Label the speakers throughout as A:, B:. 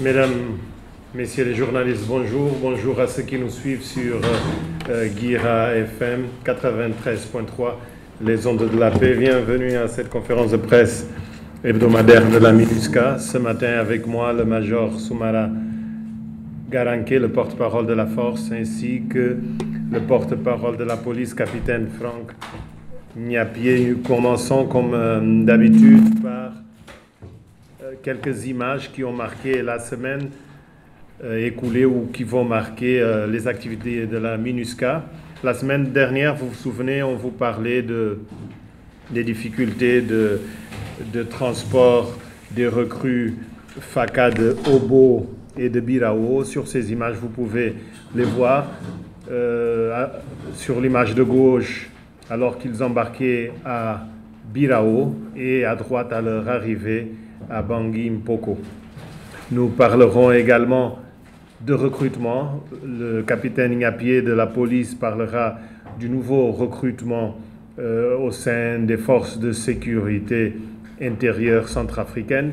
A: Mesdames, Messieurs les journalistes, bonjour. Bonjour à ceux qui nous suivent sur Guira FM 93.3, les ondes de la paix. Bienvenue à cette conférence de presse hebdomadaire de la MINUSCA. Ce matin, avec moi, le major Soumara Garanke, le porte-parole de la force, ainsi que le porte-parole de la police, capitaine Franck Niapié. Nous commençons comme d'habitude par quelques images qui ont marqué la semaine écoulée ou qui vont marquer les activités de la MINUSCA. La semaine dernière, vous vous souvenez, on vous parlait des difficultés de transport des recrues FACA de Obo et de Birao. Sur ces images, vous pouvez les voir. Sur l'image de gauche, alors qu'ils embarquaient à Birao, et à droite à leur arrivée à Bangui Mpoko. Nous parlerons également de recrutement. Le capitaine Niapié de la police parlera du nouveau recrutement au sein des forces de sécurité intérieure centrafricaines.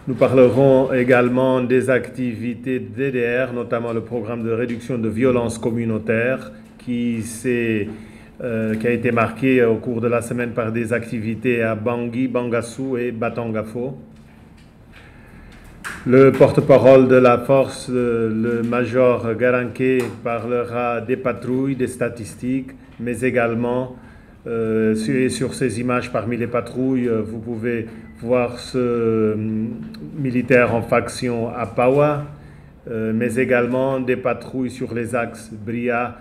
A: Nous parlerons également des activités DDR, notamment le programme de réduction de violences communautaires qui a été marqué au cours de la semaine par des activités à Bangui, Bangassou et Batangafo. Le porte-parole de la force, le major Garanke, parlera des patrouilles, des statistiques, mais également sur ces images parmi les patrouilles, vous pouvez voir ce militaire en faction à Pawa, mais également des patrouilles sur les axes Bria,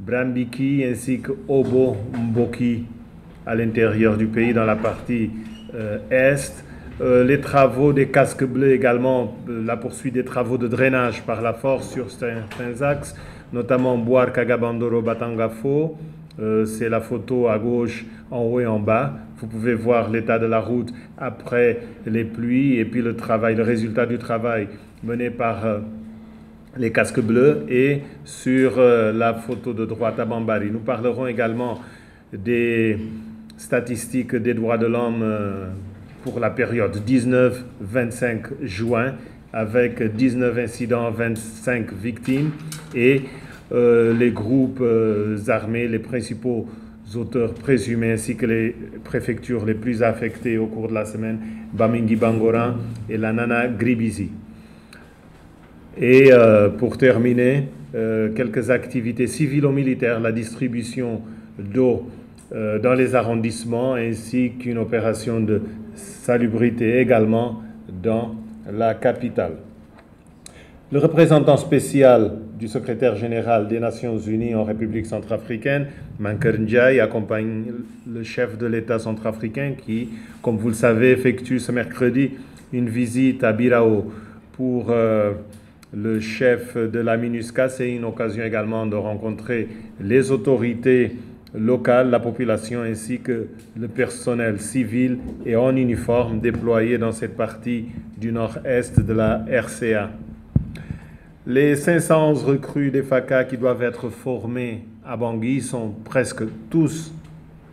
A: Brambiki ainsi que Obo Mboki à l'intérieur du pays dans la partie est. Les travaux des casques bleus également, la poursuite des travaux de drainage par la force sur certains axes, notamment Boar Kagabandoro Batangafo. C'est la photo à gauche en haut et en bas. Vous pouvez voir l'état de la route après les pluies et puis le résultat du travail mené par les casques bleus, et sur la photo de droite à Bambari. Nous parlerons également des statistiques des droits de l'homme pour la période 19-25 juin, avec 19 incidents, 25 victimes, et les groupes armés, les principaux auteurs présumés, ainsi que les préfectures les plus affectées au cours de la semaine, Bamingui Bangoran et la Nana Gribizi. Et pour terminer, quelques activités civilo-militaires, la distribution d'eau dans les arrondissements, ainsi qu'une opération de salubrité également dans la capitale. Le représentant spécial du secrétaire général des Nations Unies en République centrafricaine, Mankeur Ndiaye, accompagne le chef de l'État centrafricain qui, comme vous le savez, effectue ce mercredi une visite à Birao. Pour le chef de la MINUSCA, c'est une occasion également de rencontrer les autorités locales, la population ainsi que le personnel civil et en uniforme déployé dans cette partie du nord-est de la RCA. Les 500 recrues des FACA qui doivent être formées à Bangui sont presque tous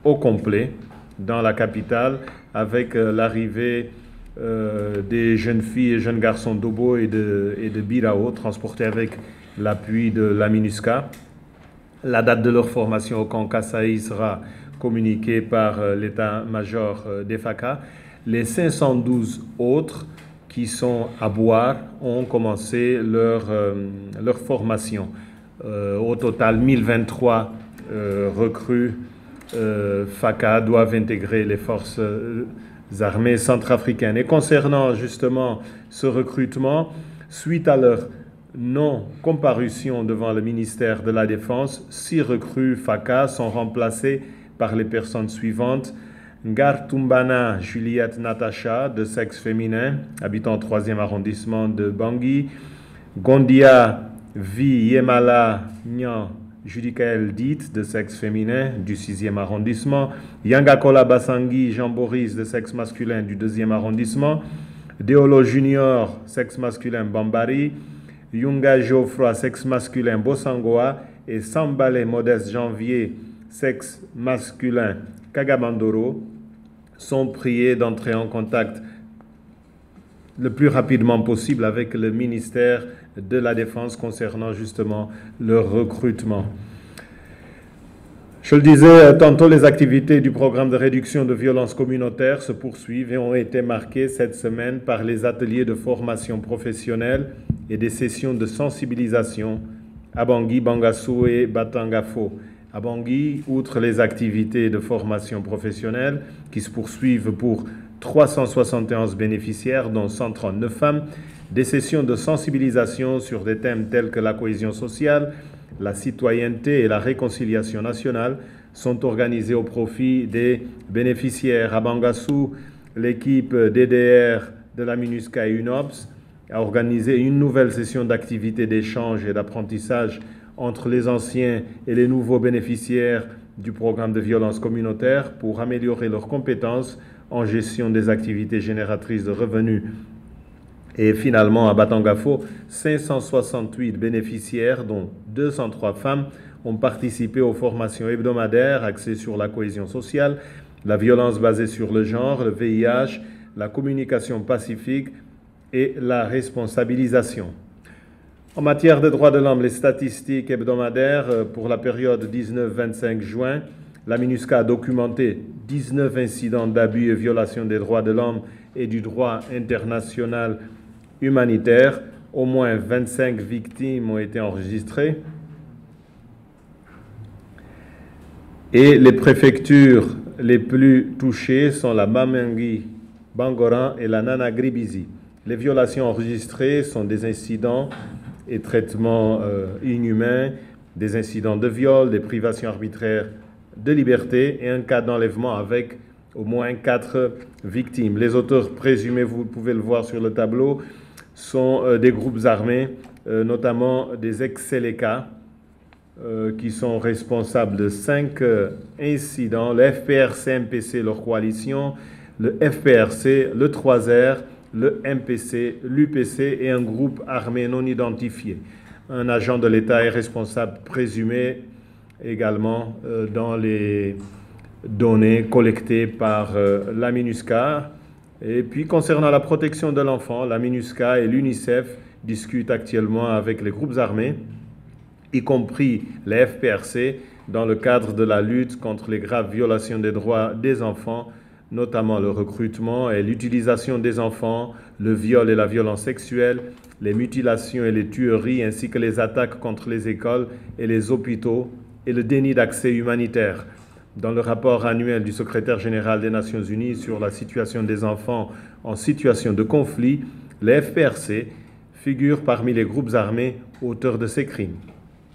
A: au complet dans la capitale, avec l'arrivée des jeunes filles et jeunes garçons d'Obo et de Birao, transportés avec l'appui de la MINUSCA. La date de leur formation au camp Kassaï sera communiquée par l'état-major des FACA. Les 512 autres qui sont à Boar ont commencé leur formation. Au total, 1023 recrues FACA doivent intégrer les forces armées centrafricaines. Et concernant justement ce recrutement, suite à leur non-comparution devant le ministère de la Défense, 6 recrues FACA sont remplacées par les personnes suivantes. Ngartumbana Juliette Natacha, de sexe féminin, habitant au 3e arrondissement de Bangui. Gondia Vi Yemala Nyan Judikael Dit, de sexe féminin, du 6e arrondissement. Yangakola Basangui Jean-Boris, de sexe masculin, du 2e arrondissement. Deolo Junior, sexe masculin, Bambari. Yunga Geoffroy, sexe masculin, Bossangoa. Et Sambale Modeste Janvier, sexe masculin, Kagabandoro, sont priés d'entrer en contact le plus rapidement possible avec le ministère de la Défense concernant justement le recrutement. Je le disais tantôt, les activités du programme de réduction de violences communautaires se poursuivent et ont été marquées cette semaine par les ateliers de formation professionnelle et des sessions de sensibilisation à Bangui, Bangassou et Batangafo. À Bangui, outre les activités de formation professionnelle qui se poursuivent pour 371 bénéficiaires, dont 139 femmes, des sessions de sensibilisation sur des thèmes tels que la cohésion sociale, la citoyenneté et la réconciliation nationale sont organisées au profit des bénéficiaires. À Bangassou, l'équipe DDR de la MINUSCA et UNOPS a organisé une nouvelle session d'activités d'échange et d'apprentissage entre les anciens et les nouveaux bénéficiaires du programme de violence communautaire pour améliorer leurs compétences en gestion des activités génératrices de revenus. Et finalement, à Batangafo, 568 bénéficiaires, dont 203 femmes, ont participé aux formations hebdomadaires axées sur la cohésion sociale, la violence basée sur le genre, le VIH, la communication pacifique et la responsabilisation. En matière de droits de l'homme, les statistiques hebdomadaires pour la période 19-25 juin, la MINUSCA a documenté 19 incidents d'abus et violations des droits de l'homme et du droit international humanitaire. Au moins 25 victimes ont été enregistrées. Et les préfectures les plus touchées sont la Bamangui, Bangoran et la Nanagribisi. Les violations enregistrées sont des incidents et traitements inhumains, des incidents de viol, des privations arbitraires de liberté et un cas d'enlèvement avec au moins 4 victimes. Les auteurs présumés, vous pouvez le voir sur le tableau, sont des groupes armés, notamment des ex-Seleka, qui sont responsables de 5 incidents, le FPRC-MPC, leur coalition, le FPRC, le 3R, le MPC, l'UPC et un groupe armé non identifié. Un agent de l'État est responsable présumé également dans les données collectées par la MINUSCA. Et puis concernant la protection de l'enfant, la MINUSCA et l'UNICEF discutent actuellement avec les groupes armés, y compris les FPRC, dans le cadre de la lutte contre les graves violations des droits des enfants, notamment le recrutement et l'utilisation des enfants, le viol et la violence sexuelle, les mutilations et les tueries, ainsi que les attaques contre les écoles et les hôpitaux et le déni d'accès humanitaire. Dans le rapport annuel du secrétaire général des Nations Unies sur la situation des enfants en situation de conflit, les FPRC figurent parmi les groupes armés auteurs de ces crimes.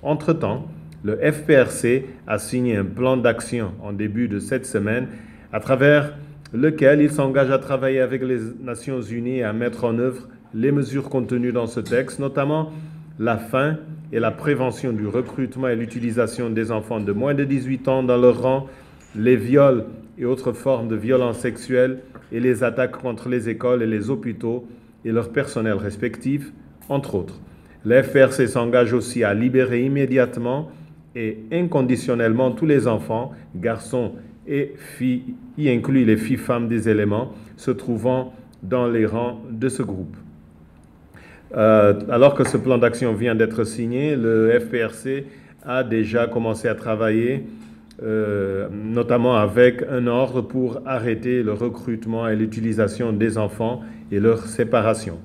A: Entre-temps, le FPRC a signé un plan d'action en début de cette semaine à travers lequel il s'engage à travailler avec les Nations Unies et à mettre en œuvre les mesures contenues dans ce texte, notamment la fin et la prévention du recrutement et l'utilisation des enfants de moins de 18 ans dans leur rang, les viols et autres formes de violences sexuelles et les attaques contre les écoles et les hôpitaux et leurs personnels respectifs, entre autres. Le FPRC s'engage aussi à libérer immédiatement et inconditionnellement tous les enfants, garçons et filles, y inclut les filles-femmes des éléments, se trouvant dans les rangs de ce groupe. Alors que ce plan d'action vient d'être signé, le FPRC a déjà commencé à travailler, notamment avec un ordre pour arrêter le recrutement et l'utilisation des enfants et leur séparation.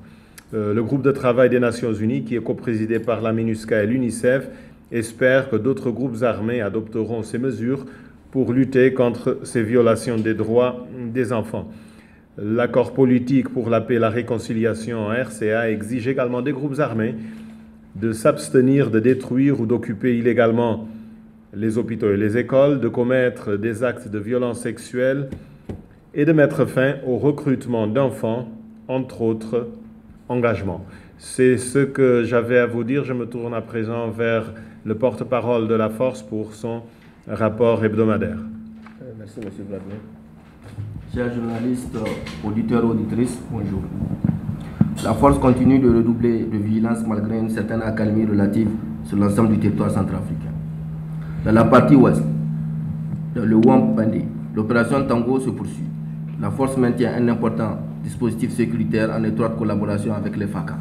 A: Le groupe de travail des Nations Unies, qui est coprésidé par la MINUSCA et l'UNICEF, espère que d'autres groupes armés adopteront ces mesures pour lutter contre ces violations des droits des enfants. L'accord politique pour la paix et la réconciliation en RCA exige également des groupes armés de s'abstenir de détruire ou d'occuper illégalement les hôpitaux et les écoles, de commettre des actes de violence sexuelle et de mettre fin au recrutement d'enfants, entre autres engagements. C'est ce que j'avais à vous dire. Je me tourne à présent vers le porte-parole de la Force pour son rapport hebdomadaire.
B: Merci, M. Vladimir. Chers journalistes, auditeurs, auditrices, bonjour. La Force continue de redoubler de vigilance malgré une certaine accalmie relative sur l'ensemble du territoire centrafricain. Dans la partie ouest, dans le Ouampandé, l'opération Tango se poursuit. La Force maintient un important dispositifs sécuritaires en étroite collaboration avec les FACA.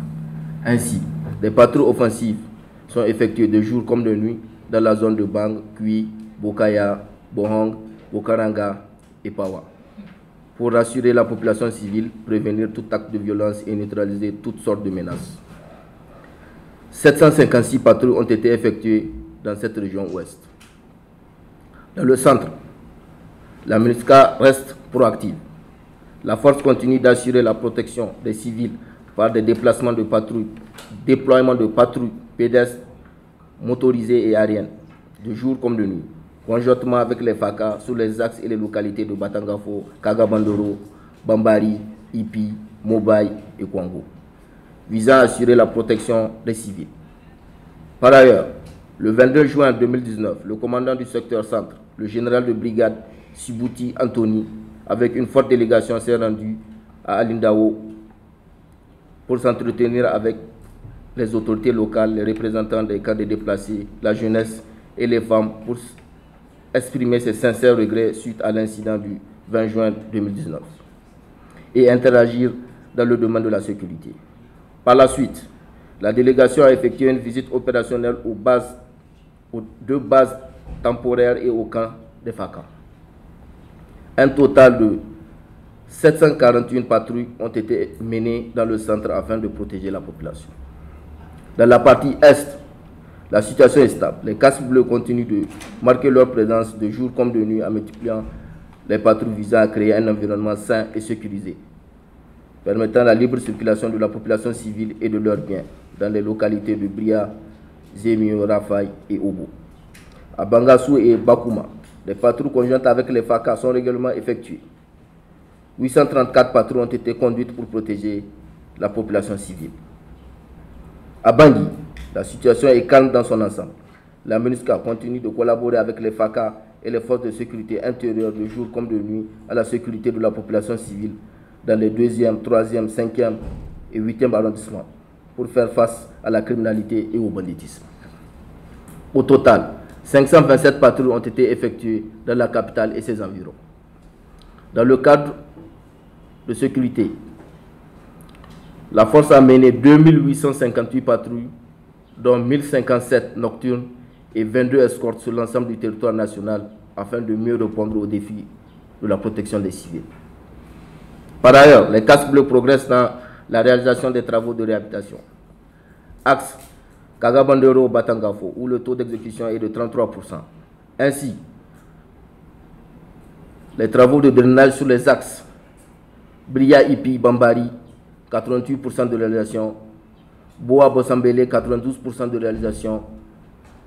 B: Ainsi, des patrouilles offensives sont effectuées de jour comme de nuit dans la zone de Bang, Kui, Bokaya, Bohang, Bokaranga et Pawa, pour rassurer la population civile, prévenir tout acte de violence et neutraliser toutes sortes de menaces. 756 patrouilles ont été effectuées dans cette région ouest. Dans le centre, la MINUSCA reste proactive. La force continue d'assurer la protection des civils par des déplacements de patrouilles, déploiement de patrouilles pédestres, motorisées et aériennes, de jour comme de nuit, conjointement avec les FACA sur les axes et les localités de Batangafo, Kagabandoro, Bambari, Ipi, Mobaye et Kwango, visant à assurer la protection des civils. Par ailleurs, le 22 juin 2019, le commandant du secteur centre, le général de brigade Sibuti Anthony, avec une forte délégation, s'est rendu à Alindao pour s'entretenir avec les autorités locales, les représentants des cas de déplacés, la jeunesse et les femmes pour exprimer ses sincères regrets suite à l'incident du 20 juin 2019 et interagir dans le domaine de la sécurité. Par la suite, la délégation a effectué une visite opérationnelle aux deux bases temporaires et au camp des FACA. Un total de 741 patrouilles ont été menées dans le centre afin de protéger la population. Dans la partie est, la situation est stable. Les casques bleus continuent de marquer leur présence de jour comme de nuit en multipliant les patrouilles visant à créer un environnement sain et sécurisé, permettant la libre circulation de la population civile et de leurs biens dans les localités de Bria, Zemio, Rafai et Obo. À Bangassou et Bakuma, les patrouilles conjointes avec les FACA sont régulièrement effectuées. 834 patrouilles ont été conduites pour protéger la population civile. À Bangui, la situation est calme dans son ensemble. La MINUSCA continue de collaborer avec les FACA et les forces de sécurité intérieure de jour comme de nuit à la sécurité de la population civile dans les 2e, 3e, 5e et 8e arrondissements pour faire face à la criminalité et au banditisme. Au total, 527 patrouilles ont été effectuées dans la capitale et ses environs. Dans le cadre de sécurité, la force a mené 2858 patrouilles, dont 1057 nocturnes et 22 escortes sur l'ensemble du territoire national afin de mieux répondre aux défis de la protection des civils. Par ailleurs, les casques bleus progressent dans la réalisation des travaux de réhabilitation. Axe Kagabandoro-Batangafo, où le taux d'exécution est de 33%. Ainsi, les travaux de drainage sur les axes Bria-Ipi-Bambari, 88% de réalisation, Boa-Bossambele, 92% de réalisation,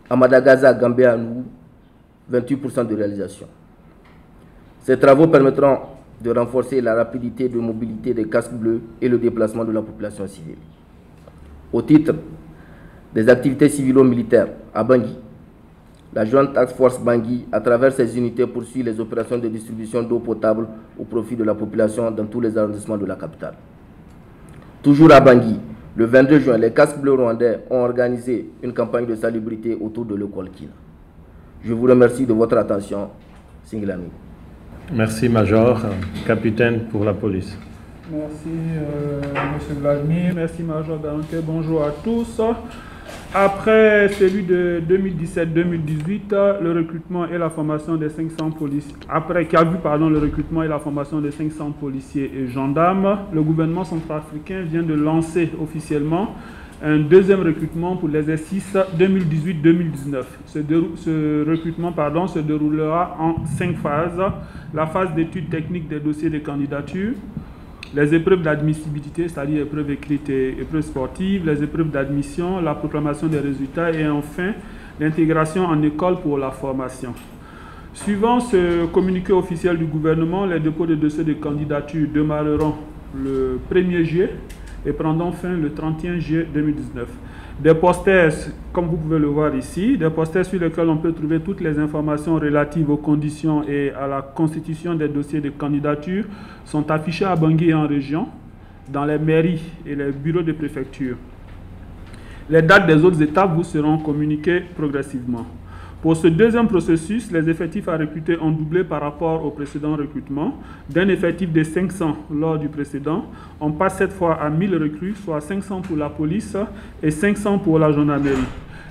B: Amadagaza-Gambé-Anou, 28% de réalisation. Ces travaux permettront de renforcer la rapidité de mobilité des casques bleus et le déplacement de la population civile. Au titre des activités civilo-militaires à Bangui, la Joint Task Force Bangui, à travers ses unités, poursuit les opérations de distribution d'eau potable au profit de la population dans tous les arrondissements de la capitale. Toujours à Bangui, le 22 juin, les casques bleus rwandais ont organisé une campagne de salubrité autour de l'école Kina. Je vous remercie de votre attention. Singilami.
A: Merci, Major. Capitaine pour la police.
C: Merci, M. Vladimir. Merci, Major Garanké. Bonjour à tous. Après celui de 2017-2018, le recrutement et la formation des 500 policiers, le recrutement et la formation des 500 policiers et gendarmes, le gouvernement centrafricain vient de lancer officiellement un deuxième recrutement pour l'exercice 2018-2019. Ce recrutement se déroulera en 5 phases. La phase d'étude technique des dossiers de candidature, les épreuves d'admissibilité, c'est-à-dire épreuves écrites et épreuves sportives, les épreuves d'admission, la proclamation des résultats et enfin l'intégration en école pour la formation. Suivant ce communiqué officiel du gouvernement, les dépôts de dossiers de candidature démarreront le 1er juillet et prendront fin le 31 juillet 2019. Des posters, comme vous pouvez le voir ici, des posters sur lesquels on peut trouver toutes les informations relatives aux conditions et à la constitution des dossiers de candidature sont affichés à Bangui et en région, dans les mairies et les bureaux de préfecture. Les dates des autres étapes vous seront communiquées progressivement. Pour ce deuxième processus, les effectifs à recruter ont doublé par rapport au précédent recrutement. D'un effectif de 500 lors du précédent, on passe cette fois à 1000 recrues, soit 500 pour la police et 500 pour la gendarmerie.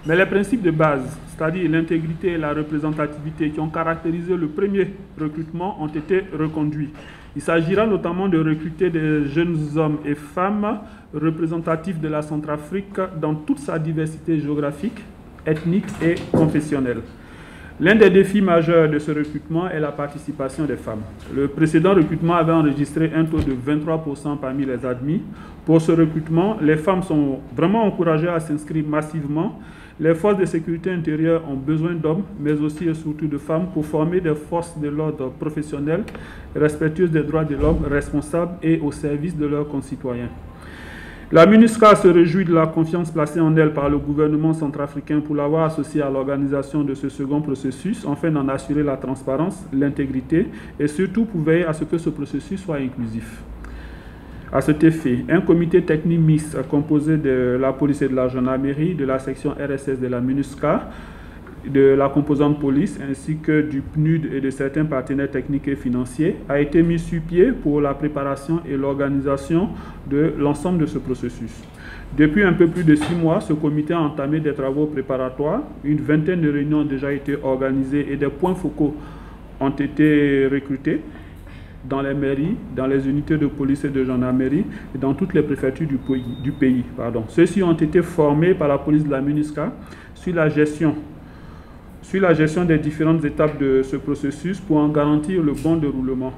C: Mais les principes de base, c'est-à-dire l'intégrité et la représentativité qui ont caractérisé le premier recrutement, ont été reconduits. Il s'agira notamment de recruter des jeunes hommes et femmes représentatifs de la Centrafrique dans toute sa diversité géographique, ethnique et confessionnelle. L'un des défis majeurs de ce recrutement est la participation des femmes. Le précédent recrutement avait enregistré un taux de 23% parmi les admis. Pour ce recrutement, les femmes sont vraiment encouragées à s'inscrire massivement. Les forces de sécurité intérieure ont besoin d'hommes, mais aussi et surtout de femmes, pour former des forces de l'ordre professionnelles, respectueuses des droits de l'homme, responsables et au service de leurs concitoyens. La MINUSCA se réjouit de la confiance placée en elle par le gouvernement centrafricain pour l'avoir associée à l'organisation de ce second processus, afin d'en assurer la transparence, l'intégrité et surtout pour veiller à ce que ce processus soit inclusif. À cet effet, un comité technique mixte composé de la police et de la gendarmerie, de la section RSS de la MINUSCA, de la composante police ainsi que du PNUD et de certains partenaires techniques et financiers a été mis sur pied pour la préparation et l'organisation de l'ensemble de ce processus. Depuis un peu plus de 6 mois, ce comité a entamé des travaux préparatoires. Une vingtaine de réunions ont déjà été organisées et des points focaux ont été recrutés dans les mairies, dans les unités de police et de gendarmerie et dans toutes les préfectures du pays. Ceux-ci ont été formés par la police de la MINUSCA sur la gestion des différentes étapes de ce processus pour en garantir le bon déroulement.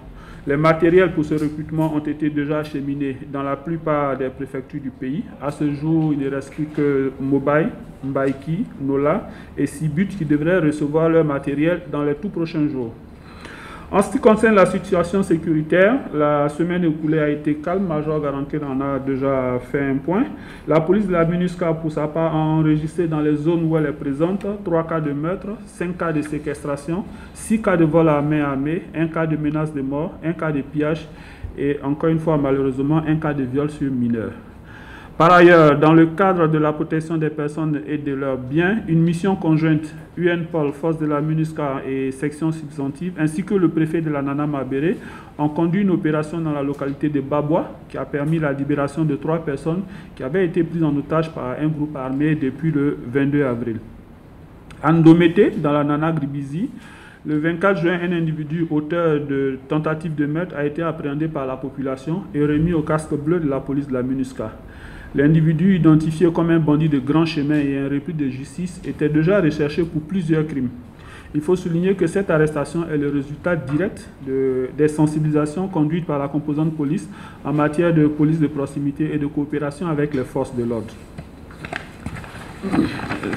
C: Les matériels pour ce recrutement ont été déjà acheminés dans la plupart des préfectures du pays. À ce jour, il ne reste plus que Mobai, Mbaïki, Nola et Sibut qui devraient recevoir leur matériel dans les tout prochains jours. En ce qui concerne la situation sécuritaire, la semaine écoulée a été calme. Major Garanké en a déjà fait un point. La police de la MINUSCA, pour sa part, a enregistré dans les zones où elle est présente 3 cas de meurtre, 5 cas de séquestration, 6 cas de vol à main armée, 1 cas de menace de mort, 1 cas de pillage et encore une fois, malheureusement, 1 cas de viol sur mineurs. Par ailleurs, dans le cadre de la protection des personnes et de leurs biens, une mission conjointe UNPOL, force de la MINUSCA et section substantive, ainsi que le préfet de la Nana Mabéré, ont conduit une opération dans la localité de Babwa qui a permis la libération de 3 personnes qui avaient été prises en otage par un groupe armé depuis le 22 avril. À Ndomete, dans la Nana Gribizi, le 24 juin, un individu auteur de tentative de meurtre a été appréhendé par la population et remis au casque bleu de la police de la MINUSCA. L'individu, identifié comme un bandit de grand chemin et un repris de justice, était déjà recherché pour plusieurs crimes. Il faut souligner que cette arrestation est le résultat direct des sensibilisations conduites par la composante police en matière de police de proximité et de coopération avec les forces de l'ordre.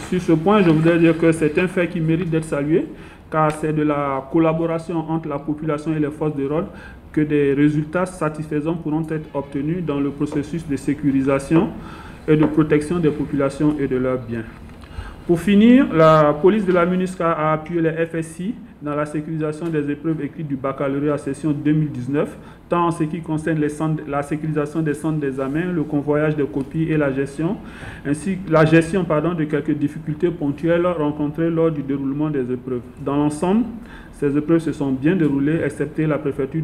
C: Sur ce point, je voudrais dire que c'est un fait qui mérite d'être salué, car c'est de la collaboration entre la population et les forces de l'ordre que des résultats satisfaisants pourront être obtenus dans le processus de sécurisation et de protection des populations et de leurs biens. Pour finir, la police de la MINUSCA a appuyé les FSI dans la sécurisation des épreuves écrites du baccalauréat session 2019, tant en ce qui concerne la sécurisation des centres d'examen, le convoyage des copies et la gestion de quelques difficultés ponctuelles rencontrées lors du déroulement des épreuves. Dans l'ensemble, ces épreuves se sont bien déroulées, excepté la préfecture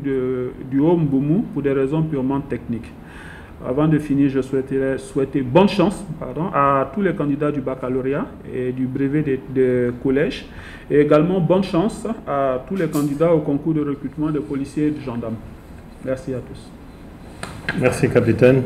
C: du Haut-Mbomou pour des raisons purement techniques. Avant de finir, je souhaiterais souhaiter bonne chance à tous les candidats du baccalauréat et du brevet des collèges, et également bonne chance à tous les candidats au concours de recrutement de policiers et de gendarmes. Merci à tous.
A: Merci, capitaine.